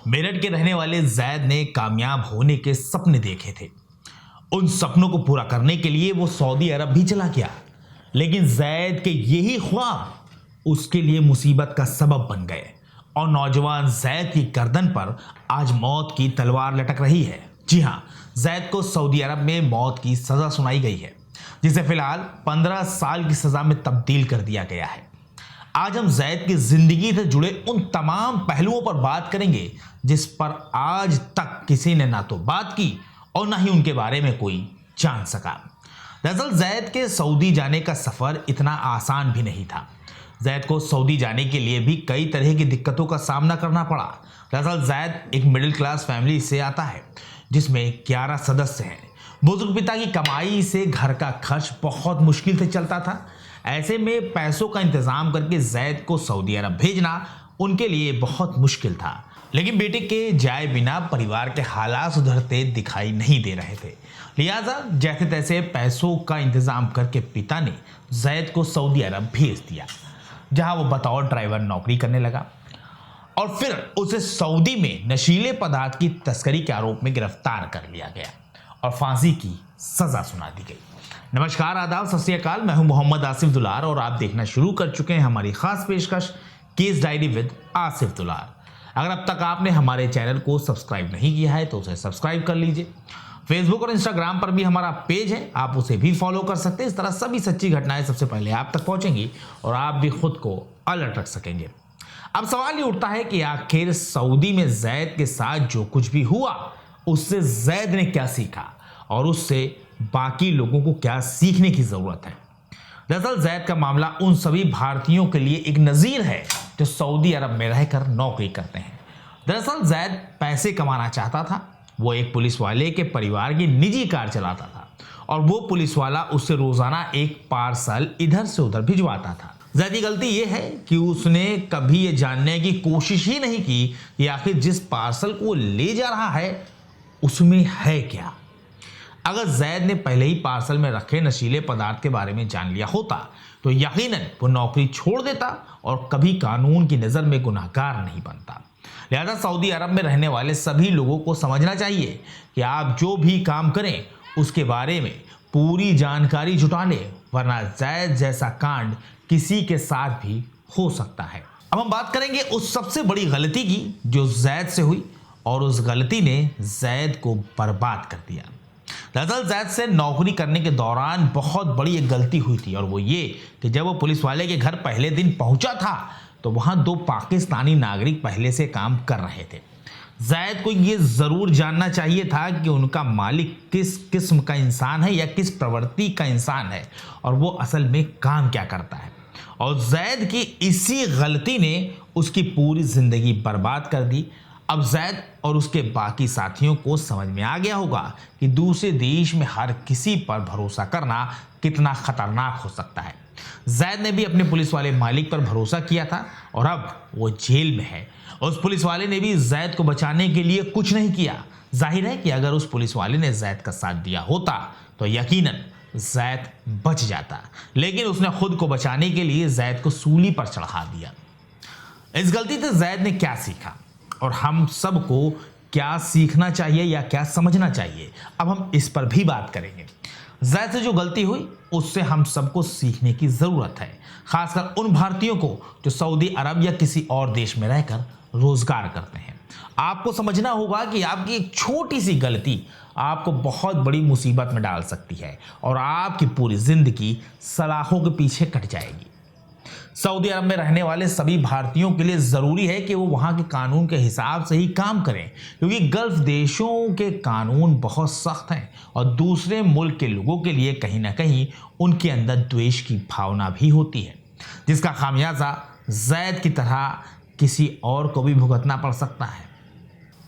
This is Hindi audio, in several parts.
मेरठ के रहने वाले जैद ने कामयाब होने के सपने देखे थे। उन सपनों को पूरा करने के लिए वो सऊदी अरब भी चला गया, लेकिन जैद के यही ख्वाब उसके लिए मुसीबत का सबब बन गए और नौजवान जैद की गर्दन पर आज मौत की तलवार लटक रही है। जी हां, जैद को सऊदी अरब में मौत की सजा सुनाई गई है, जिसे फिलहाल 15 साल की सजा में तब्दील कर दिया गया है। आज हम जैद की जिंदगी से जुड़े उन तमाम पहलुओं पर बात करेंगे जिस पर आज तक किसी ने ना तो बात की और ना ही उनके बारे में कोई जान सका। दरअसल जैद के सऊदी जाने का सफर इतना आसान भी नहीं था। जैद को सऊदी जाने के लिए भी कई तरह की दिक्कतों का सामना करना पड़ा। दरअसल जैद एक मिडिल क्लास फैमिली से आता है जिसमें 11 सदस्य हैं। बुजुर्ग पिता की कमाई से घर का खर्च बहुत मुश्किल से चलता था। ऐसे में पैसों का इंतजाम करके जैद को सऊदी अरब भेजना उनके लिए बहुत मुश्किल था। लेकिन बेटे के जाए बिना परिवार के हालात सुधरते दिखाई नहीं दे रहे थे। लिहाजा जैसे तैसे पैसों का इंतजाम करके पिता ने जैद को सऊदी अरब भेज दिया, जहां वो बतौर ड्राइवर नौकरी करने लगा और फिर उसे सऊदी में नशीले पदार्थ की तस्करी के आरोप में गिरफ्तार कर लिया गया और फांसी की सजा सुना दी गई। नमस्कार, आदाब, सत श्री अकाल। मैं हूं मोहम्मद आसिफ दुलार और आप देखना शुरू कर चुके हैं हमारी खास पेशकश केस डायरी विद आसिफ दुलार। अगर अब तक आपने हमारे चैनल को सब्सक्राइब नहीं किया है तो उसे सब्सक्राइब कर लीजिए। फेसबुक और इंस्टाग्राम पर भी हमारा पेज है, आप उसे भी फॉलो कर सकते हैं। इस तरह सभी सच्ची घटनाएं सबसे पहले आप तक पहुंचेंगी और आप भी खुद को अलर्ट रख सकेंगे। अब सवाल ये उठता है कि आखिर सऊदी में जैद के साथ जो कुछ भी हुआ उससे जैद ने क्या सीखा और उससे बाकी लोगों को क्या सीखने की जरूरत है। दरअसल जैद का मामला उन सभी भारतीयों के लिए एक नजीर है जो सऊदी अरब में रहकर नौकरी करते हैं। दरअसल जैद पैसे कमाना चाहता था। वो एक पुलिस वाले के परिवार की निजी कार चलाता था और वो पुलिस वाला उससे रोजाना एक पार्सल इधर से उधर भिजवाता था। जैद की गलती ये है कि उसने कभी ये जानने की कोशिश ही नहीं की कि आखिर जिस पार्सल को वो ले जा रहा है उसमें है क्या। अगर जैद ने पहले ही पार्सल में रखे नशीले पदार्थ के बारे में जान लिया होता तो यकीनन वो नौकरी छोड़ देता और कभी कानून की नज़र में गुनहगार नहीं बनता। लिहाजा सऊदी अरब में रहने वाले सभी लोगों को समझना चाहिए कि आप जो भी काम करें उसके बारे में पूरी जानकारी जुटा लें, वरना जैद जैसा कांड किसी के साथ भी हो सकता है। अब हम बात करेंगे उस सबसे बड़ी गलती की जो जैद से हुई और उस गलती ने जैद को बर्बाद कर दिया। दरअसल जैद से नौकरी करने के दौरान बहुत बड़ी एक गलती हुई थी और वो ये कि जब वो पुलिस वाले के घर पहले दिन पहुंचा था तो वहां 2 पाकिस्तानी नागरिक पहले से काम कर रहे थे। जैद को ये जरूर जानना चाहिए था कि उनका मालिक किस किस्म का इंसान है या किस प्रवृत्ति का इंसान है और वो असल में काम क्या करता है। और जैद की इसी गलती ने उसकी पूरी जिंदगी बर्बाद कर दी। अब जैद और उसके बाकी साथियों को समझ में आ गया होगा कि दूसरे देश में हर किसी पर भरोसा करना कितना खतरनाक हो सकता है। जैद ने भी अपने पुलिस वाले मालिक पर भरोसा किया था और अब वो जेल में है। उस पुलिस वाले ने भी जैद को बचाने के लिए कुछ नहीं किया। जाहिर है कि अगर उस पुलिस वाले ने जैद का साथ दिया होता तो यकीनन जैद बच जाता, लेकिन उसने खुद को बचाने के लिए जैद को सूली पर चढ़ा दिया। इस गलती से जैद ने क्या सीखा और हम सबको क्या सीखना चाहिए या क्या समझना चाहिए, अब हम इस पर भी बात करेंगे। जैद से जो गलती हुई उससे हम सबको सीखने की जरूरत है, खासकर उन भारतीयों को जो सऊदी अरब या किसी और देश में रहकर रोजगार करते हैं। आपको समझना होगा कि आपकी एक छोटी सी गलती आपको बहुत बड़ी मुसीबत में डाल सकती है और आपकी पूरी जिंदगी सलाखों के पीछे कट जाएगी। सऊदी अरब में रहने वाले सभी भारतीयों के लिए ज़रूरी है कि वो वहाँ के कानून के हिसाब से ही काम करें, क्योंकि गल्फ देशों के कानून बहुत सख्त हैं और दूसरे मुल्क के लोगों के लिए कहीं ना कहीं उनके अंदर द्वेष की भावना भी होती है, जिसका खामियाजा जैद की तरह किसी और को भी भुगतना पड़ सकता है।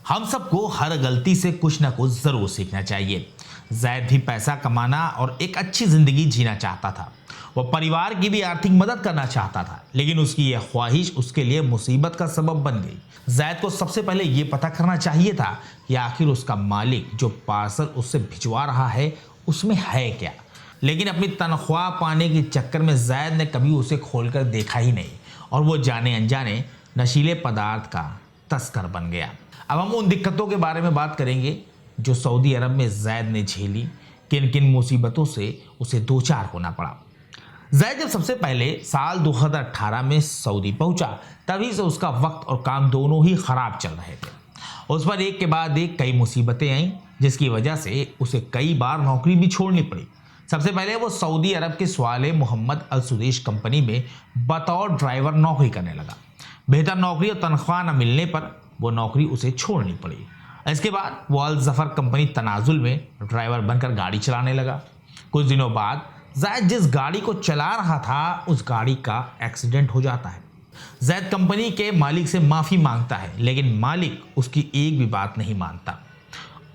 हम सबको हर गलती से कुछ ना कुछ ज़रूर सीखना चाहिए। जैद भी पैसा कमाना और एक अच्छी ज़िंदगी जीना चाहता था। वो परिवार की भी आर्थिक मदद करना चाहता था, लेकिन उसकी यह ख्वाहिश उसके लिए मुसीबत का सबब बन गई। जैद को सबसे पहले ये पता करना चाहिए था कि आखिर उसका मालिक जो पार्सल उससे भिजवा रहा है उसमें है क्या। लेकिन अपनी तनख्वाह पाने के चक्कर में जैद ने कभी उसे खोलकर देखा ही नहीं और वो जाने अनजाने नशीले पदार्थ का तस्कर बन गया। अब हम उन दिक्कतों के बारे में बात करेंगे जो सऊदी अरब में जैद ने झेली, किन किन मुसीबतों से उसे दो चार होना पड़ा। जैद जब सबसे पहले साल 2018 में सऊदी पहुंचा, तभी से उसका वक्त और काम दोनों ही खराब चल रहे थे। उस पर एक के बाद एक कई मुसीबतें आईं, जिसकी वजह से उसे कई बार नौकरी भी छोड़नी पड़ी। सबसे पहले वो सऊदी अरब के स्वाले मोहम्मद अल सुदेश कंपनी में बतौर ड्राइवर नौकरी करने लगा। बेहतर नौकरी और तनख्वाह न मिलने पर वो नौकरी उसे छोड़नी पड़ी। इसके बाद वो अल जफर कंपनी तनाजुल में ड्राइवर बनकर गाड़ी चलाने लगा। कुछ दिनों बाद जैद जिस गाड़ी को चला रहा था, उस गाड़ी का एक्सीडेंट हो जाता है। जैद कंपनी के मालिक से माफ़ी मांगता है, लेकिन मालिक उसकी एक भी बात नहीं मानता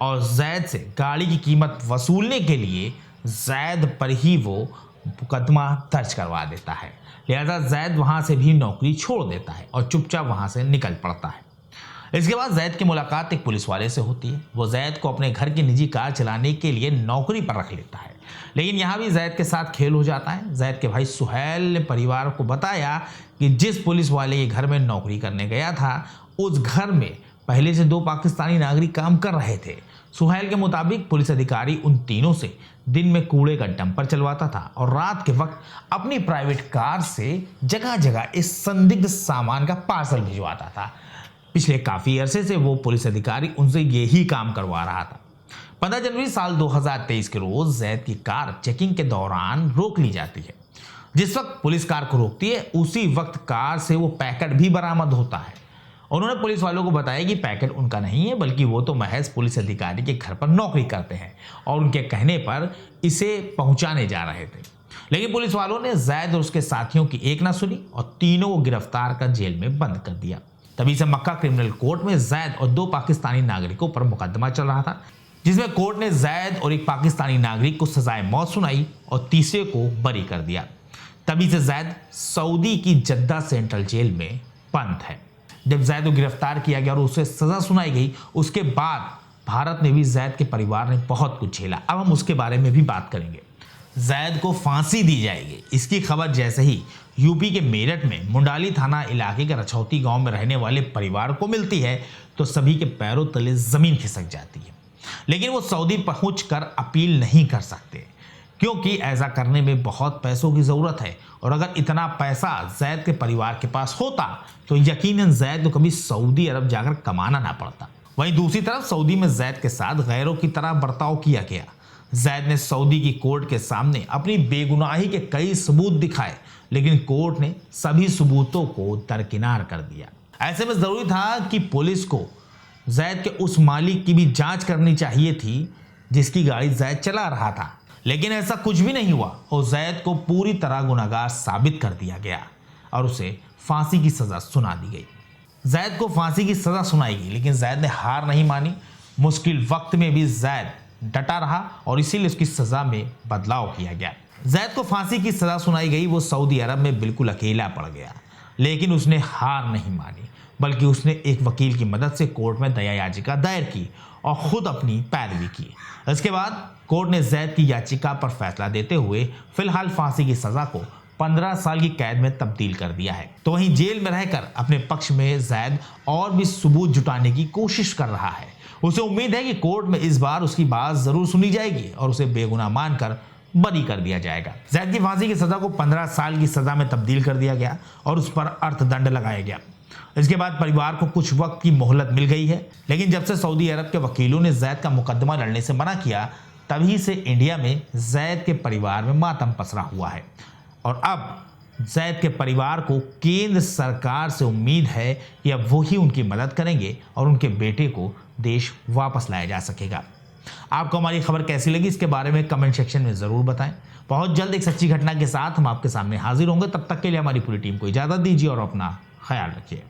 और जैद से गाड़ी की कीमत वसूलने के लिए जैद पर ही वो मुकदमा दर्ज करवा देता है। लिहाजा जैद वहाँ से भी नौकरी छोड़ देता है और चुपचाप वहाँ से निकल पड़ता है। इसके बाद जैद की मुलाकात एक पुलिस वाले से होती है। वो जैद को अपने घर की निजी कार चलाने के लिए नौकरी पर रख लेता है, लेकिन यहाँ भी जैद के साथ खेल हो जाता है। जैद के भाई सुहैल ने परिवार को बताया कि जिस पुलिस वाले के घर में नौकरी करने गया था, उस घर में पहले से 2 पाकिस्तानी नागरिक काम कर रहे थे। सुहैल के मुताबिक पुलिस अधिकारी उन तीनों से दिन में कूड़े का डंपर चलवाता था और रात के वक्त अपनी प्राइवेट कार से जगह जगह इस संदिग्ध सामान का पार्सल भिजवाता था। पिछले काफ़ी अरसे से वो पुलिस अधिकारी उनसे यही काम करवा रहा था। 15 जनवरी साल 2023 के रोज जैद की कार चेकिंग के दौरान रोक ली जाती है। जिस वक्त पुलिस कार को रोकती है, उसी वक्त कार से वो पैकेट भी बरामद होता है। उन्होंने पुलिस वालों को बताया कि पैकेट उनका नहीं है, बल्कि वो तो महज पुलिस अधिकारी के घर पर नौकरी करते हैं और उनके कहने पर इसे पहुंचाने जा रहे थे। लेकिन पुलिस वालों ने जैद और उसके साथियों की एक ना सुनी और तीनों को गिरफ्तार कर जेल में बंद कर दिया। तभी से मक्का क्रिमिनल कोर्ट में जैद और 2 पाकिस्तानी नागरिकों पर मुकदमा चल रहा था, जिसमें कोर्ट ने जैद और एक पाकिस्तानी नागरिक को सजाए मौत सुनाई और तीसरे को बरी कर दिया। तभी से जैद सऊदी की जद्दा सेंट्रल जेल में बंद है। जब जैद को गिरफ्तार किया गया और उसे सजा सुनाई गई, उसके बाद भारत में भी जैद के परिवार ने बहुत कुछ झेला। अब हम उसके बारे में भी बात करेंगे। जैद को फांसी दी जाएगी, इसकी खबर जैसे ही यूपी के मेरठ में मुंडाली थाना इलाके के रछौती गांव में रहने वाले परिवार को मिलती है, तो सभी के पैरों तले जमीन खिसक जाती है। लेकिन वो सऊदी पहुंचकर अपील नहीं कर सकते, क्योंकि ऐसा करने में बहुत पैसों की ज़रूरत है और अगर इतना पैसा जैद के परिवार के पास होता तो यकीनन जैद को कभी सऊदी अरब जाकर कमाना ना पड़ता। वहीं दूसरी तरफ सऊदी में जैद के साथ गैरों की तरह बर्ताव किया गया। जैद ने सऊदी की कोर्ट के सामने अपनी बेगुनाही के कई सबूत दिखाए, लेकिन कोर्ट ने सभी सबूतों को दरकिनार कर दिया। ऐसे में ज़रूरी था कि पुलिस को जैद के उस मालिक की भी जांच करनी चाहिए थी जिसकी गाड़ी जैद चला रहा था, लेकिन ऐसा कुछ भी नहीं हुआ और जैद को पूरी तरह गुनहगार साबित कर दिया गया और उसे फांसी की सज़ा सुना दी गई। जैद को फांसी की सज़ा सुनाई गई, लेकिन जैद ने हार नहीं मानी। मुश्किल वक्त में भी जैद डटा रहा और इसीलिए उसकी सज़ा में बदलाव किया गया। जैद को फांसी की सज़ा सुनाई गई। वो सऊदी अरब में बिल्कुल अकेला पड़ गया, लेकिन उसने हार नहीं मानी, बल्कि उसने एक वकील की मदद से कोर्ट में दया याचिका दायर की और खुद अपनी पैरवी की। इसके बाद कोर्ट ने जैद की याचिका पर फैसला देते हुए फिलहाल फांसी की सज़ा को 15 साल की कैद में तब्दील कर दिया है। तो वहीं जेल में रहकर अपने पक्ष में जैद और भी सबूत जुटाने की कोशिश कर रहा है। उसे उम्मीद है कि कोर्ट में इस बार उसकी बात जरूर सुनी जाएगी और उसे बेगुनाह मानकर बरी कर दिया जाएगा। जैद की फांसी की सज़ा को 15 साल की सज़ा में तब्दील कर दिया गया और उस पर अर्थदंड लगाया गया। इसके बाद परिवार को कुछ वक्त की मोहलत मिल गई है, लेकिन जब से सऊदी अरब के वकीलों ने जैद का मुकदमा लड़ने से मना किया, तभी से इंडिया में जैद के परिवार में मातम पसरा हुआ है और अब जैद के परिवार को केंद्र सरकार से उम्मीद है कि अब वो ही उनकी मदद करेंगे और उनके बेटे को देश वापस लाया जा सकेगा। आपको हमारी खबर कैसी लगी, इसके बारे में कमेंट सेक्शन में ज़रूर बताएं। बहुत जल्द एक सच्ची घटना के साथ हम आपके सामने हाजिर होंगे। तब तक के लिए हमारी पूरी टीम को इजाज़त दीजिए और अपना ख्याल रखिए।